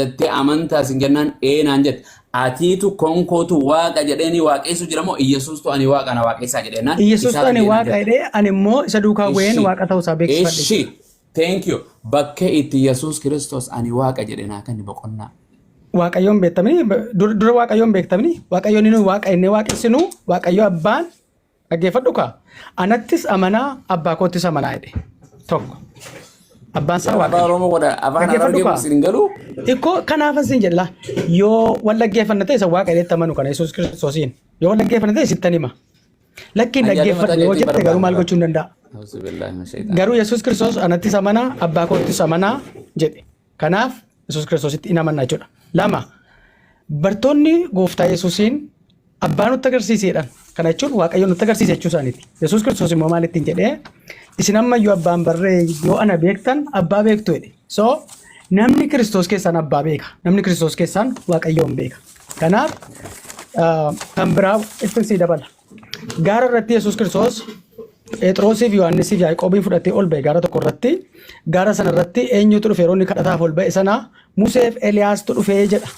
jettee amantaa sin jennaan naan jette atiitu konkootu waaqa jedheeni waaqessu jedhamoo Iyyesuustu ani waaqa na waaqessaa jedheenaan Iyyesuustu ani waaqa jedhee ani immoo isa duukaa bu'een waaqa ta'uusaa beeksifadhe. Ishi thank you bakka itti Yesuus Kiristoos ani waaqa jedheenaa kan boqonnaa. Waaqayyoon beektamni dura Waaqayyoon beektamni Waaqayyoon inni waaqa inni waaqessinu Waaqayyo abbaan dhaggeeffadhu kaa anattis amanaa abbaa koottis amanaa jedhe tokko. Abbaan isaa waaqa. Afaan Arabiin sin galu. Ikkoo kanaafan sin jedha yoo wal dhaggeeffanna ta'e isa waaqa jedhetti amanu kana Yesuus Kiristoosiin yoo wal dhaggeeffanna ta'e sittan hima. Lakkiin dhaggeeffadhu yoo jette garuu maal gochuu hin danda'a. Garuu Yesuus Kiristoos anattis amanaa abbaa koottis amanaa jedhe. Kanaaf Yesuus Kiristoositti hin amanna jechuudha. Lama bartoonni gooftaa Yesuusiin abbaa nutti agarsiisedhaan kana jechuun waaqayyo nutti agarsiise jechuu isaaniiti. Yesuus Kiristoos immoo maal ittiin jedhee isin ammayyuu abbaan barree yoo ana beektan abbaa beektu jedhe. So namni Kiristoos keessaan abbaa beeka. Namni Kiristoos keessaan waaqayyoon beeka. Kanaaf kan biraa ifinsii dabala. Gaara irratti Yesuus Kiristoos Phexrosiif Yohaannisiif Yaaqoobii fudhatee ol ba'e gaara tokko irratti gaara sana irratti eenyutu dhufe yeroo inni kadhataaf ol ba'e sana Museef Eliyaastu dhufee jedha.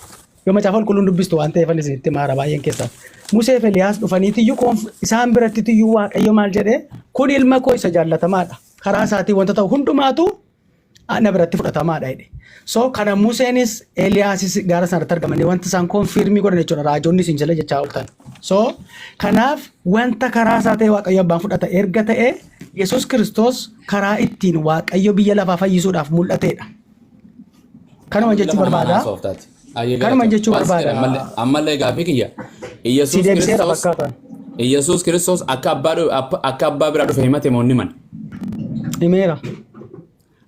Yoo macaafa qulqulluun dubbistu waan ta'eef ani isinitti maara baay'een keessaa. Museef Eliyaas dhufaniitiyyuu isaan birattiyyuu waaqayyo maal jedhee kun ilma koo isa jaallatamaadha. Karaa isaatii wanta ta'u hundumaatu na biratti fudhatamaadha jedhe. So kana Museenis Eliyaasis gaara sanatti argamanii wanta isaan konfirmii godhan jechuudha raajoonni isin jala jechaa ooltan. So kanaaf wanta karaa isaa ta'e waaqayyo abbaan fudhata erga ta'e Yesuus Kiristoos karaa ittiin waaqayyo biyya lafaa fayyisuudhaaf mul'ateedha. Kanuma jechuu barbaada. Kanuma jechuu barbaada. Ammallee gaaffii kiyya. Iyyesuus Kiristoos akka abbaa biraa dhufe himate moonni man. Himeera.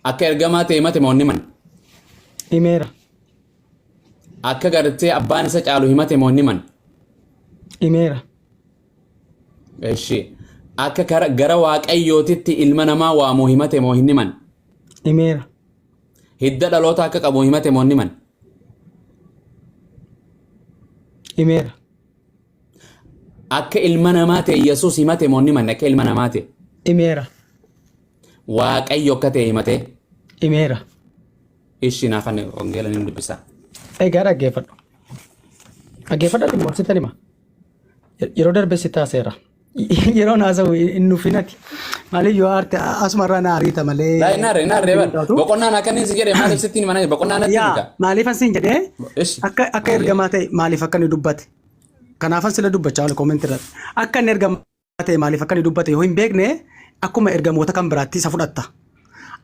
Akka ergamaa ta'e himate moonni man. Himeera. Akka gartee abbaan isa caalu himate moonni man. Himeera. Eshi akka gara waaqayyootitti ilma namaa waamu himate moo hin himan. Himeera. Hidda dhaloota akka qabu himate moo hin himan. Himeera. Akka ilma namaa ta'e Yesuus himate moo hin himan akka ilma namaa ta'e. Himeera. Waaqayyo akka ta'e himate. Himeera. Ishi naafan wangeela ni dubbisa. Egaa dhaggeeffadhu. Dhaggeeffadhu dhimmoositan hima. Yeroo darbe si taaseera. Yeroo naasa'u hin nufinati. Maaliif yoo aarte asumarraa na ariita malee. Naarree boqonnaan akkanni si jedhee maaliif sitti himana boqonnaan natti himta. Maaliif an siin jedhee akka ergamaa ta'e maaliif akka inni dubbate. Kanaafan sila dubbachaa ol koomentii irratti. Akka inni ergamaa ta'e maaliif akka inni dubbate yoo hin beekne akkuma ergamoota kan biraatti isa fudhatta.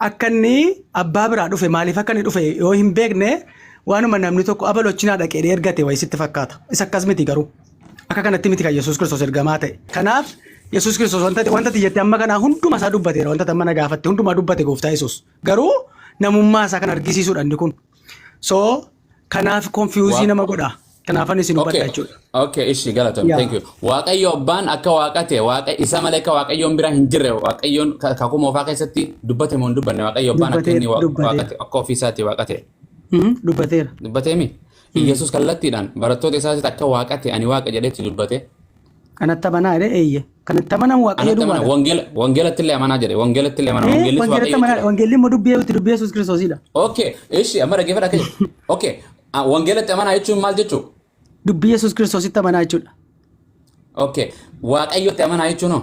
Akka inni abbaa biraa dhufe maaliif akka inni dhufe yoo hin beekne waanuma namni tokko abalochinaa dhaqee ergate wayii sitti fakkaata. Isa akkas miti garuu. Akka kanatti miti kan Yesuus Kiristoos ergamaa ta'e. Kanaaf Yesuus Kiristoos wanta xiyyetti amma kanaa hunduma isaa dubbateera wanta amma na gaafatte hundumaa dubbate gooftaa Yesuus. Garuu namummaa isaa kan argisiisuudha inni kun. So kanaaf konfiyuuzii nama godha. Kanaafan isin hubadha jechuudha. Okay, ishi galatoom. Thank you. Waaqayyo abbaan akka waaqa ta'e waaqa isa malee akka waaqayyoon biraa hin jirre waaqayyoon kakuu moofaa keessatti dubbate moo hin dubbanne waaqayyo abbaan akka inni waaqa ta'e akka ofiisaatti waaqa ta'e. Dubbateera. Dubbateemi. Yesuus kallattiidhaan barattoota isaatti akka waaqa ta'e ani waaqa jedhetti dubbate. Kanatti amanaa jedhee eeyye. Kanatti amanan waaqayyo dubbata. Wangeelatti illee amanaa jedhe. Wangeelatti illee amanaa. Wangeelli immoo dubbii Yesuus Kiristoosidha. Okay, ishi amma dhaggeeffadha akka jedhu. Okay, wangeelatti amanaa jechuun maal jechuu? Dubbii Yesuus Kiristoositti amanaa jechuudha. Okay, waaqayyotti amanaa jechuun hoo?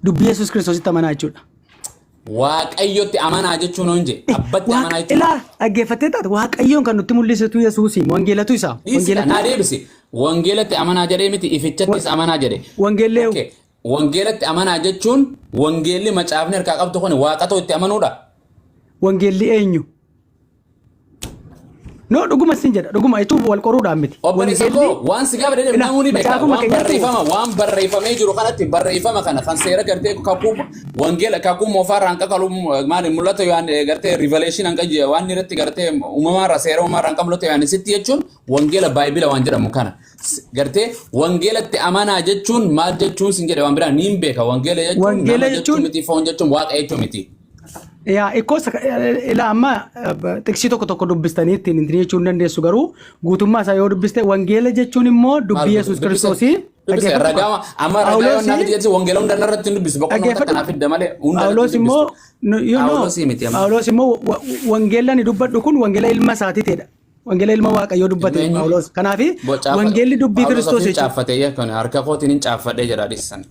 Dubbii Yesuus Kiristoositti amanaa jechuudha. Waaqayyotti amanaa jechuun hoo inje? Abbatti amanaa jechuudha. Ilaa dhaggeeffattee taate waaqayyoon kan nutti mul'isitu Yesuusi wangeelatu isaa. Naa deebisi. Wangeelatti amanaa jedhee miti ifichattis amanaa jedhe. Wangeellee. Wangeelatti amanaa jechuun wangeelli macaafni harkaa qabdu kun waaqatoo itti amanuudha. Wangeelli eenyu? No, dhuguma sin jedha dhuguma jechuun wal qoruudhaan miti. Obboleessa koo waan si gaafa dheedhe namoonni beekaa waan barreeffamee jiru kanatti barreeffama kana kan seera gartee kakuu wangeela kakuu moofaarraa hanqa qalu maali mul'ata yoo gartee riiveleeshin hanqa waan irratti gartee uumamaarraa seera uumamaarraa hanqa mul'ata yoo sitti jechuun wangeela baayibila waan jedhamu kana gartee wangeelatti amanaa jechuun maal jechuun sin jedhe waan biraa niin beeka wangeela jechuun miti foon jechuun waaqa jechuun miti. Yaa ikkoos ilaa amma xiqsii tokko dubbistanii ittiin hin jechuun dandeessu garuu guutummaa isaa yoo dubbiste wangeela jechuun immoo dubbii Yesuus Kiristoosii. Amma ragaa naaf jechuun wangeela hunda irratti hin dubbisu boqonnaa kanaaf hidda malee hunda irratti Phaawulos immoo wangeela ni dubbadhu kun wangeela ilma isaatiitidha. wangeela ilma waaqayyoo dubbate Ilma eenyu? Phaawulos. Kanaafi wangeelli dubbii Kiristoos jechuudha. Caaffatee yakkan harka kootiin hin caaffadhee jira dhiisan.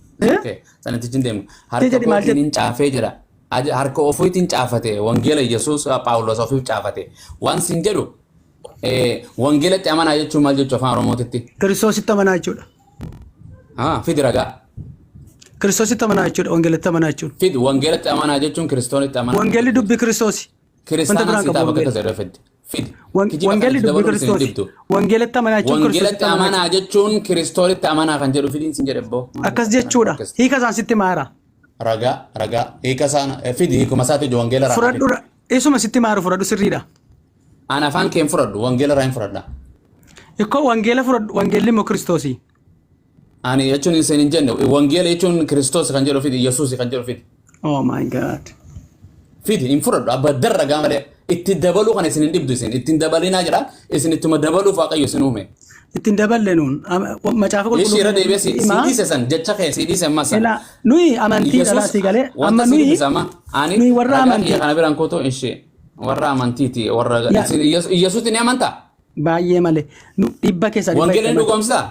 Sanatti hin deemu. Harka jedhi maal kootiin hin caafee jira. Harka ofiitiin caafate wangeela Yesuus Phaawulos ofiif caafate. Waan sin jedhu wangeelatti amanaa jechuun maal jechuu afaan Oromootitti? Kiristoositti amanaa jechuudha. Fidi ragaa. Kiristoositti amanaa jechuudha wangeelatti amanaa jechuudha. Fidi wangeelatti amanaa jechuun kiristoonitti amanaa. Wangeelli dubbii Kiristoosi. Kiristaanaa sitaa bakka tasa irra fiddi. Fidi. Wangeelli dubbii Kiristoosi. Wangeelatti amanaa jechuun Wangeelatti amanaa jechuun kiristoonitti amanaa kan jedhu fidiin sin jedhe boo. Akkas jechuudha. Hiika isaan sitti maara. Ragaa hiika isaan fidi hiikuma isaati ijo wangeela ragaa. Fudhadhu isuma sitti maaru fudhadhu sirriidha. Ana afaan keen fudhadhu wangeela irraa hin fudhadha. Ikkoo wangeela fudhadhu wangeelli immoo Kiristoosi. Ani jechuun isin hin jenne wangeela jechuun Kiristoos kan jedhu fidi Yesuus kan jedhu fidi. Oh my God. Fidi hin fudhadhu abba darra gaa malee itti dabaluu kan isin hin dhibdu isin ittiin dabalinaa jira isin ittuma dabaluuf waaqayyo isin uume. Ittiin daballe nuun macaafa qulqulluu. Ishii irra deebi'ee siidhiise san jecha kee siidhiise masa. Nuyi amantii dhalaatii galee amma nuyi warra amantii. Kana biraan kootoo ishee warra amantiiti warra Yesuutti ni amantaa? Baay'ee malee dhibba keessa dhibba. Wangeelni dhugoomsitaa?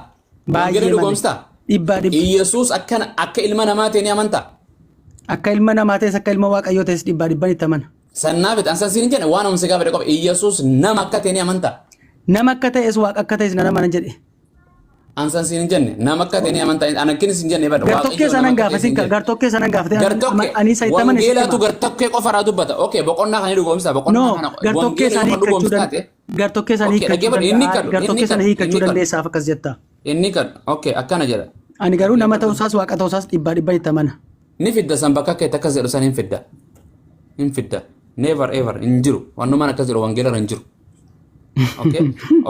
Wangeelni dhugoomsitaa? Dhibba. Yesuus akka ilma namaa ta'e ni amantaa? Akka ilma namaa ta'es akka ilma waaqayyoo ta'es dhibban itti amana. Sannaafit ansan siin jedhe waan homse gaafa qofa Yesuus nama akka ta'e ni amantaa? Nama akka ta'es waaqa akka ta'es nama nan jedhe. Ansan siin jenne nama akka ta'e ni amantaa anakkinis hin jenne bada gartokkee sanan gaafatin gartokkee sanan gaafate ani saytaman wangeelatu gartokkee qofa irraa dubbata okay boqonnaa kan dhugoomsa boqonnaa kana gartokkee sanii hiikkachuu gartokkee sanii hiikkachuu gartokkee sanii hiikkachuu dandeessaaf akkas jetta inni kan okay akkana jedha ani garuu nama ta'uusaas waaqa ta'uusaas dhibba itti amana ni fidda san bakka akka akkas jedhu san hin fidda never ever hin jiru wannumaan akkas jedhu wangeela hin jiru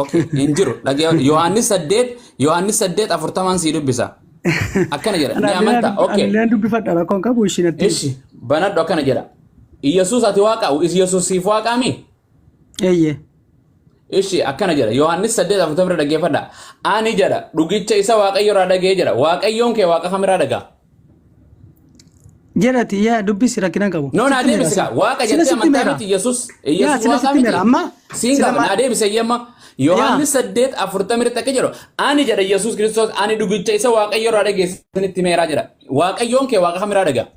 okay injiru lagi Yohaannis 8 afurtamaan si dubbisa akkana jedha ni amanta okay ani dubbifadha rakkoon qabu ishinatti ishi banadhu akkana jedha Yesuus ati waaqa Yesuus siif waaqaami eeyye ishi akkana jedha Yohaannis 8 afurtamaa dhaggeeffadha ani jedha dhugicha isa waaqayyo irraa dhagee jedha waaqayyoon kee waaqa kamirraa dhagaa jedhati yaa dubbisi rakkina qabu no na deebisa waaqa jettee amantaa miti Yesuus waaqa miti amma singa na deebisa yemma Yohaannis 8 afurtamaa akka jedhu ani jedha Yesuus Kiristoos ani dhugicha isa waaqayyo irraa dhageessanitti meeraa jedha waaqayyoon kee waaqa kamirraa dhagaa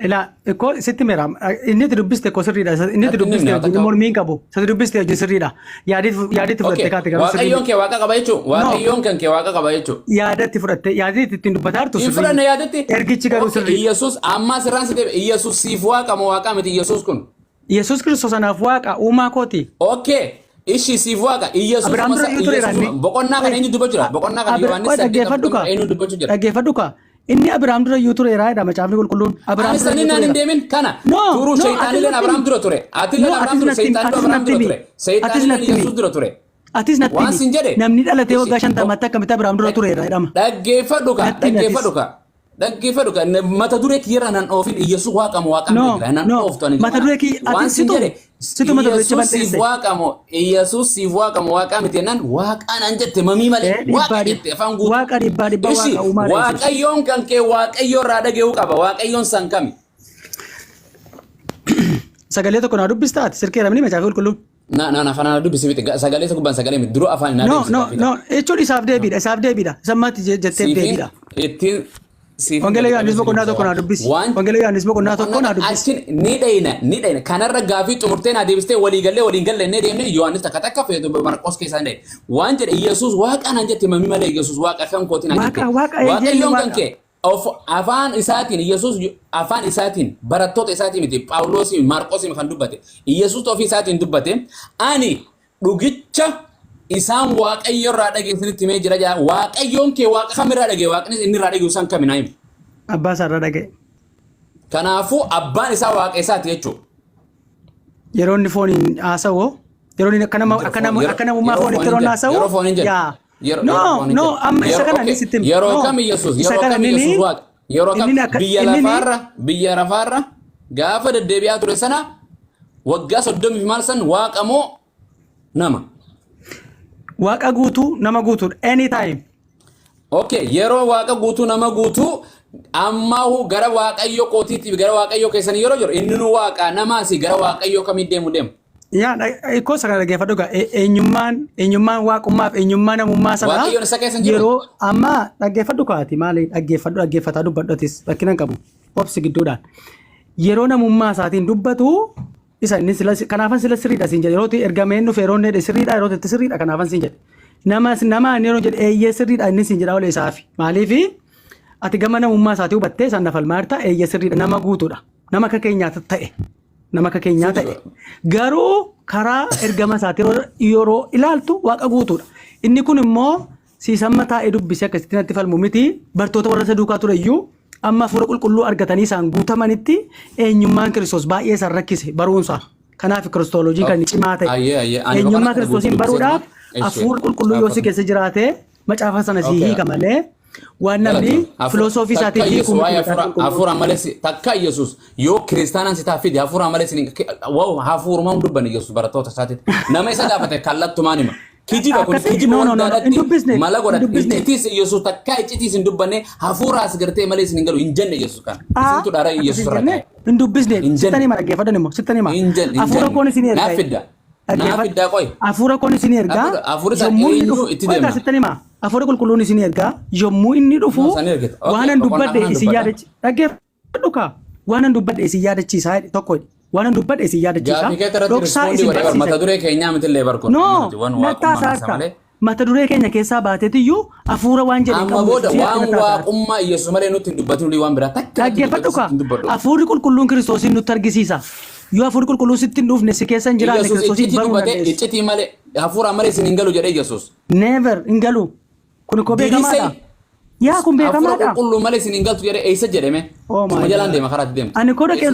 ila ko sitti meera inni dubbiste ko sirriidha inni dubbiste hojii mormiin qabu sirri dubbiste hojii sirriidha yaadatti fudhatte kaate garuu waaqayyoon kee waaqa qaba jechuun waaqayyoon kan kee waaqa qaba jechuun yaadatti fudhatte yaadatti ittiin dubbataa turtu sirrii fudhanne yaadatti ergichi garuu sirrii Yesuus amma sirraan sitte Yesuus siif waaqa moo waaqa miti Yesuus kun Yesuus Kiristoos anaaf waaqa uumaa kooti okay ishi siif waaqa Yesuus boqonnaa kan eenyu dubbachuu jira boqonnaa kan Yohaannis dhaggeeffadhu ka inni Abrahaam dura iyyuu ture raayidha macaafni qulqulluun Abrahaam dura iyyuu ture deemin kana turuu shaytaanileen Abrahaam dura ture atileen Abrahaam dura shaytaanileen Abrahaam dura ture shaytaanileen Yesuus dura ture atis natti namni dhalatee waggaa 50 akkamitti Abrahaam dura ture raayidhama dhaggeeffadhu ka mata duree kiyyarra nan oofin Yesuus waaqamu waaqamu nan ooftu ani mata duree kiyya ati situ mata duree Yesuus siif waaqamu Yesuus siif waaqamu waaqamu tenan waaqaan an jette mamii malee waaqa jette afaan guutuu waaqa dhibba waaqa uumaa waaqayyoon kan kee waaqayyo irraa dhaga'uu qaba waaqayyoon san kami sagalee tokko na dubbistaati sirkee ramni macaafa qulqulluun na afaan dubbisi miti sagalee tokko ban sagalee miti duru afaan na no jechuun isaaf deebiidha sammaatti jettee deebiidha ittiin Wangeela Yohaannis boqonnaa tokko na dubbisi. Wangeela Yohaannis boqonnaa tokko na dubbisi. Ni dhayina kanarra gaafii xumurtee na deebistee waliin galle ne deemne Yohaannis takka feetu Marqos keessaa ndee waan jedhe Yesuus waaqaan an jette mamii malee Yesuus waaqa kan kootiin an jette waaqayyoon kan kee afaan isaatiin Yesuus afaan isaatiin barattoota isaatiin miti Phaawulos Marqos kan dubbate Yesuus ofii isaatiin dubbate ani dhugicha isaan waaqayyo irraa dhageessanitti mee jira jaa waaqayyoon kee waaqa kamirraa dhagee waaqnis inni irraa dhagee isaan kaminaa himu abbaa isaa irraa dhagee kanaafuu abbaan isaa waaqa isaati jechuudha yeroo inni fooniin haasa'u yeroo inni akka namummaa foonitti yeroo haasa'u yeroo fooniin jedhu no amma isa kana ni sitti yeroo kam Yesuus waaqa yeroo kam biyya lafaarra gaafa deddeebi'aa ture sana waggaa 30 maal san waaqa moo nama waaqa guutuu nama guutuudha anytime okay yeroo waaqa guutuu nama guutuu ammahu gara waaqayyo kootiitti gara waaqayyo keessan yeroo jiru inni nu waaqa namaasi gara waaqayyo kamii deemu yaa ikkoo sana dhaggeeffadhu gaa eenyummaan waaqummaaf eenyummaa namummaa sana Waaqayyoon isa keessa hin jiru. yeroo amma dhaggeeffadhu kaati maali dhaggeeffataa dubbadhotis rakkinan qabu obsi gidduudhaan yeroo namummaa isaatiin dubbatu isa inni kanaafan sila sirriidha siin jedhe yeroo ergameen dhufe yeroo inni sirriidha yeroo itti sirriidha kanaafan siin jedhe nama yeroo jedhe eeyyee sirriidha inni siin jedha olee isaafi maaliifi ati gama namummaa isaatii hubattee isaan nafal maarta eeyyee sirriidha nama guutuudha nama akka keenyaa ta'e garuu karaa ergama isaatii yeroo ilaaltu waaqa guutuudha inni kun immoo siisamma taa'ee dubbisee akkasitti natti falmu miti bartoota warra isa duukaa ture iyyuu amma hafuura qulqulluu argatanii isaan guutamanitti eenyummaan Kiristoos baay'ee isaan rakkise baruunsa kanaaf kiristooloojii kan cimaa ta'e eenyummaa Kiristoosiin baruudhaaf hafuura qulqulluu yoo si keessa jiraate macaafa sana si hiika malee waan namni filosoofii isaatii hiikuu hafuura malee takka Yesuus yoo kiristaanaan si taafidi hafuura malee hafuuruma dubban Yesuus barattoota isaatiitti nama isa gaafate kallattumaan hima. Kijiba kun kijiba wanta mala godhat iccitis Yesuus takka iccitis hin dubbanne hafuuraas gartee malee isin hin galu hin jenne Yesuus kan isintu dhaara Yesuus irraa hin dubbisne sittanii mara geeffadhan immoo sittanii mara hafuura koon isin ergaa naafidda qoy hafuura koon isin ergaa yommuu inni dhufu sittanii mara hafuura qulqulluun isin ergaa yommuu inni dhufu waan an dubbadhe isin yaadachi dhaggeeffadhu kaa waan an dubbadhe isin yaadachiisaa tokko waan an dubbadhe isin yaadachiisaa dhoksaa isin barsiisa mata duree keenyaa mitillee barkoon no nattaa saarta mata duree keenya keessaa baateetiyyuu hafuura waan jedhe amma booda waan waaqummaa Yesuus malee nutti hin dubbatin waan biraa takka dhaggeeffadhu kaa hafuurri qulqulluun Kiristoosiin nutti argisiisa yoo hafuurri qulqulluun sitti hin dhufne si keessa hin jiraanne Kiristoosiin baruu dandeessa iccitii malee hafuura malee isin hin galu jedhee Yesuus never hin galu kun ko beekamaadha yaa kun beekamaadha hafuura qulqulluu malee isin hin galtu jedhee eessa jedhame tuma jalaan deema karaatti deemtu ani koo dhaqee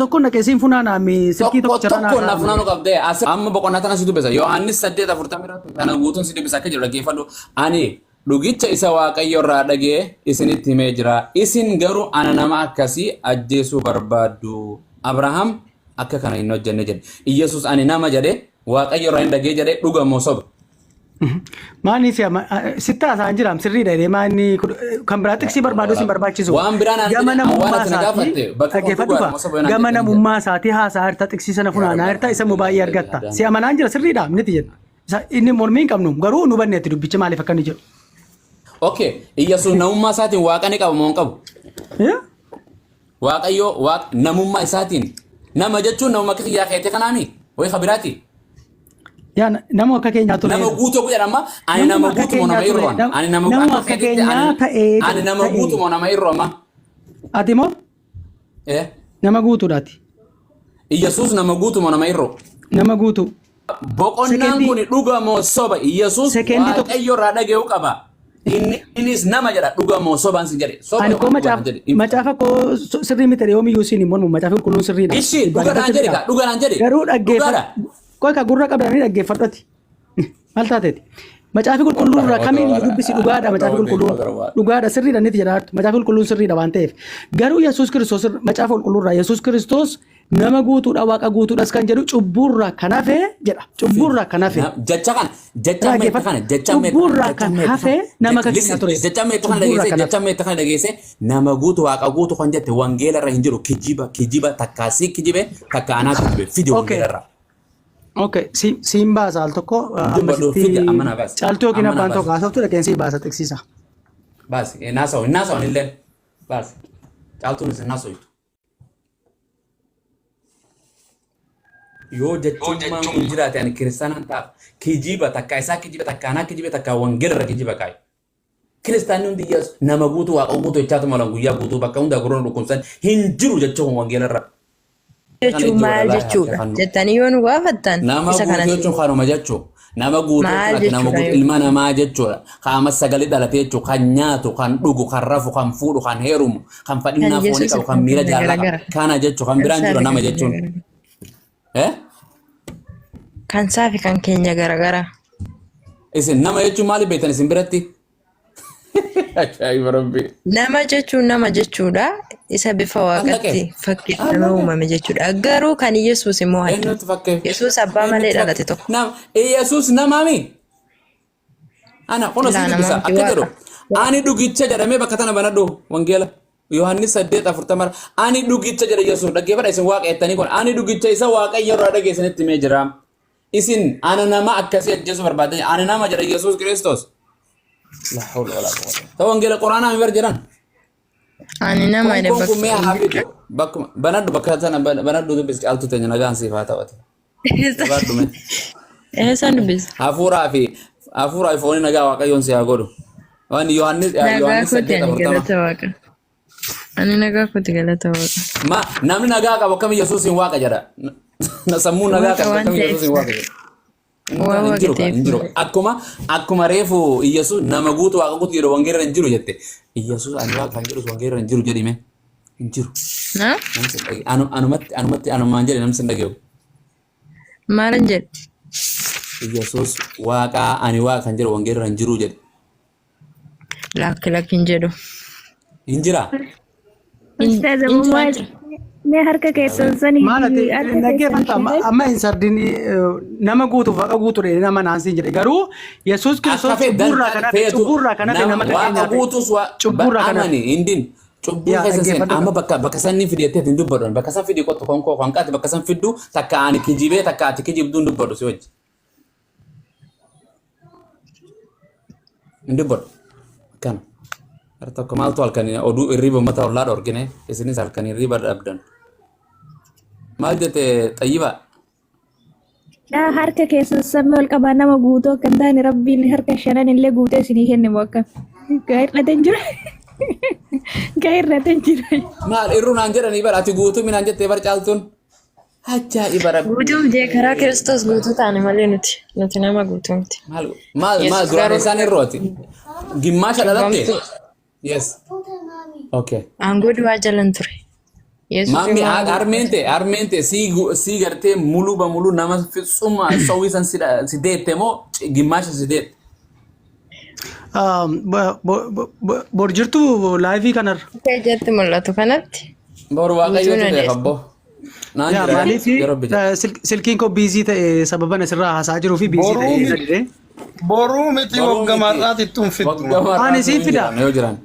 tokko dhaqee siin funaanaa mi silkii tokko jiraan tokko na funaanuu qabdee amma boqonnaa tana si dubbisa Yohaannis 8:40 kana guutuun si dubbisa akka jedhu dhaggeeffadhu ani dhugicha isa Waaqayyo irraa dhagee isinitti himee jira isin garuu ana nama akkasii ajjeesuu barbaaddu Abrahaam akka kana hin hojjenne jedhe Yesuus ani nama jedhe Waaqayyo irraa hin dhagee jedhe dhugamoo soba maani sitta isaan jiram sirriidha jedhee maani kan biraa xiqqii barbaadu sin barbaachisu waan biraan gama namummaa isaatii haasaa hirta xiqqii sana funaanaa hirta isa baay'ee argatta si amanaan jira sirriidha miti jedhu inni mormii hin qabnu garuu nu banneetti dubbichi maaliif akka inni jedhu. Okay Yesuus namummaa isaatiin waaqa ni qaba moo hin qabu? Waaqayyo namummaa isaatiin nama jechuun namuma akka kiyyaa keete kanaami wayi kabiraati. Ya nama akka keenyaa ture. Nama guutuu jedhama ani nama guutuu moo nama irroon ani nama akka keenyaa ta'ee ani nama guutuu moo nama irrooma. Ati moo? Nama guutuudhaati. Yesuus nama guutuu moo nama irroo? Nama guutuu. Boqonnaan kun dhuga moo soba Yesuus Waaqayyo irraa dhaga'uu qaba. Innis nama jedha dhuga moo sobaan si jedhe. Ani koo macaafa koo sirrii miti yoomiyyuu siin immoo macaafa qulqulluun sirriidha. Ishi dhugaan jedhe dhugaan jedhe. Garuu dhaggeeffadha. Koi ka gurra qabdanii dhaggeeffadhati. Maal taateeti? Macaafi qulqulluun irraa kamiin dubbisi dhugaadha macaafi qulqulluun dhugaadha sirriidha niti jedhaatu macaafi qulqulluun sirriidha waan ta'eef garuu Yesuus Kiristoos macaafa qulqulluu irraa Yesuus Kiristoos nama guutuudha waaqa guutuudhas kan jedhu cubbuurraa kan hafe jedha cubbuurraa kan hafe cubbuurraa kan hafe nama akka keenya ture jecha meetta kana dhageesse nama guutu waaqa guutu kan jette wangeela irra hin jiru kijiba takkaasii kijibe takka anaa kijibe fidi wangeela irraa. Okay, siin baasa al tokko caaltuu yookiin abbaan tokko haasoftu dhaqeen siin baasa xiqqsiisa. Baasi naasa'u illee baasi caaltuun isin naasa'utu. Yoo jechuun kun jiraate ani kiristaanaan ta'a kijiba takka isaa kijiba takka anaa kijibe takka wangeela irra kijiba kaayu. Kiristaanni hundi nama guutuu waaqa guutuu jechaatu malan guyyaa guutuu bakka hundaa gurra dhukkubsan hin jiru jechuun wangeela irra. Jechuun maal jechuudha jettanii yoo nu gaafattan isa kana jechuun kanuma jechuudha nama guutuu nama guutuu ilma namaa jechuudha qaama sagalee dhalatee jechuudha kan nyaatu kan dhugu kan rafu kan fuudhu kan heerumu kan fadhinnaa foonii qabu kan miira jaalala kana jechuudha kan biraan jiru nama jechuun. Kan saafi kan keenya garagara. Isin nama jechuun maali beektan isin biratti? Nama jechuun nama jechuudha isa bifa waaqatti fakkeeffamee uumame jechuudha garuu kan Yesuus immoo Yesuus abbaa malee dhalate tokko. Yesuus namaami? Ana qono si dubbisa akka jedhu ani dhugicha jedhamee bakka tana banadhu wangeela Yohannis 8:40 ani dhugicha jedha Yesuus dhaggeeffadha isin waaqettanii kun ani dhugicha isa waaqayyo irraa dhageessanitti mee jira isin ana nama akkasii ajjeesu barbaaddan ana nama jedha Yesuus Kiristoos la hawla wala quwwata ta'u wangeela quraanaa mi barjiran Ani nama de kun mee habitu bakkuma banaddu bakka sana banaddu dubbis caaltu teenya nagaan siifaa ta'ati barbaaddu mee Esan bis. hafuuraa fi foonii nagaa waaqayyoon si haa godhu waan Yohannis Nagaa kooti ani 8:40 galata waaqa. Ani nagaa kooti galata waaqa. Ma namni nagaa qabu akkam Yesuusin waaqa jedha. Na sammuu nagaa qabu akkam Yesuusin waaqa jedha. Injiru akkuma reefu Yesuus nama guutu waaqa guutu jedhu wangeera hin jiru jette. Yesuus ani waaqa kan jedhu wangeera hin jiru jedhime. Hin jiru. Na? Anumaan jedhe namni sin dhageewu. Maalan jedhe? Yesuus waaqa ani waaqa kan jedhu wangeera hin jiru jedhe. Lakkin jedhu. Hin jira. Ustaza Muhammad me harka keessan sanii Maalati dhaggeeffanta amma hin sardin nama guutuuf waaqa guutuudha nama naansiin jedhe garuu Yesuus Kiristoos cubburraa kan hafe nama waaqa guutuus cubburraa kan hafe hindin cubbuu keessa seen amma bakka sanni fideettee hin dubbadhu bakka san fidii qottu konkoo kanqaati bakka san fiddu takka ani kijibee takka ati kijibduu hin dubbadhu si wajji hin dubbadhu kana tokko maaltu halkan oduu irriba mata ollaa dhorgine isinis halkan irriba dhabdan maal jette xayyiba harka keessan samii ol qabaa nama guutuu kan taane rabbiin harka shanan illee guutee isinii kenne bakka gaa'irratan jira gaa'irratan jira maal irru naan jedhanii bara ati guutuu minaan jettee bar caaltuun ajaa'iba rabbi Guutuun jee karaa Kiristoos guutuu taane malee nuti nama guutuu miti. maal duraan isaan irrooti gimmaasha dhalatte yes okay Aangoo du'aa jalan ture. Mami armente si garte mulu ba mulu nama fitsuma sawisan si dette mo gimmaasha si dette borjirtu laayivii kanar Kee jetti mul'atu kanatti. boru waaqayyo te qabbo naan yaa maaliif silkiin koo biizii ta'e sababan asirraa haasaa jiruu fi biizii ta'e sadide boruu miti wagga mar'aati tun fittu Ani siin fida. yoo jiran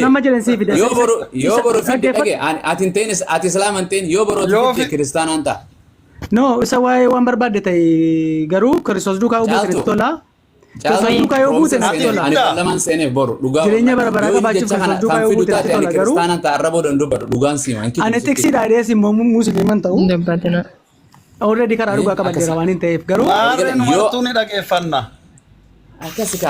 nama jedhan sii fida yoo boru fidde dhage ati tenis ati islaaman teen yoo boru fidde kiristaanaan ta'a no isa waa'ee waan barbaadde ta'e garuu Kiristoos duukaa buute tola Kiristoos duukaa yoo buute natti tola ani lamaan seeneef boru dhugaa Jireenya bara baraa qabaachuuf Kiristoos duukaa yoo buute natti tola garuu kiristaanaan ta'a arraboo dandubbadhu dhugaan siima ani tiksiidha adees immoo musliiman ta'u Dubbatina. already karaa dhugaa qabaddeera waan hin ta'eef garuu maarreen martuu ni dhageeffanna akkasika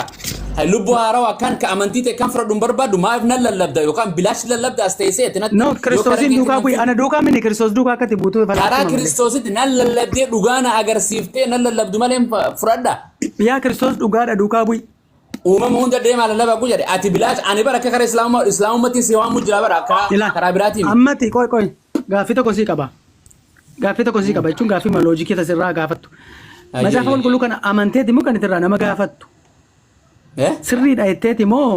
lubbu haarawaa kan ka amantii ta'e kan fudhadhu hin barbaadu maaf nan lallabda yookaan bilaash lallabda as ta'e seeti natti no Kiristoosin duukaa bu'i ana duukaa mini Kiristoos duukaa akkati buutuu karaa kiristoositti nan lallabdee dhugaana agarsiiftee nan lallabdu malee fudhadha yaa Kiristoos dhugaadha duukaa bu'i uumama hunda deemaa lallabaa ku jedhe ati bilaash ani bara akka karaa islaamummatiin si waan mujjira bara akka karaa biraatiin ammati qoy gaaffii tokko sii qaba jechuun gaaffii loojikii tasirraa gaafattu macaafa qulqulluu kana amanteeti moo kan itirraa nama gaafattu sirriidha jetteeti moo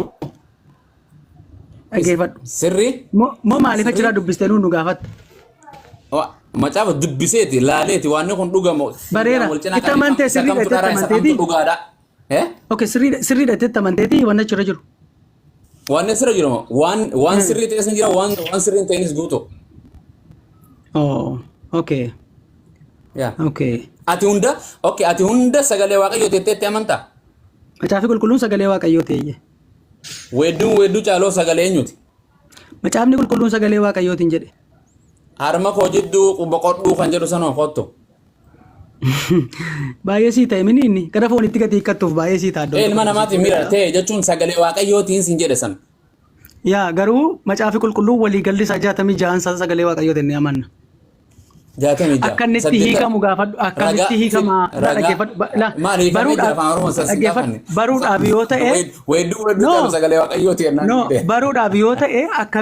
dhaggeeffadhu sirrii moo maaliif achirraa dubbistee nuun nu gaafatta macaafa dubbiseeti laaleeti waan kun dhugamu bareera itti amantee sirriidha jetteetti amanteeti dhugaadha okay sirriidha jetteetti amanteeti waan achirra jiru waan sirra jiru waan sirrii ta'es ni jira waan sirrii ta'es guutu okay yaa okay ati hunda sagalee waaqayyoo teetteetti amantaa Macaafi qulqulluun sagalee waaqayyoo ta'e. Wedduu caaloo sagalee eenyuti? Macaafni qulqulluun sagalee waaqayyootiin jedhe. Harma koo jidduu boqodhuu kan jedhu sanoo kottu. Baay'ee sii ta'e mini inni gara foonitti gadi hiikkattuuf baay'ee sii ta'a. Ilma namaatiin miira ta'e jechuun sagalee waaqayyootiin sin jedhe san. Yaa garuu macaafi qulqulluun waliigalli isaa 66 sagalee waaqayyootiin ni amanna. Akka inni itti hiikamu gaafadhu akka inni itti hiikama baruudhaaf yoo ta'e wedduu sagalee waaqayyootiin baruudhaaf yoo ta'e akka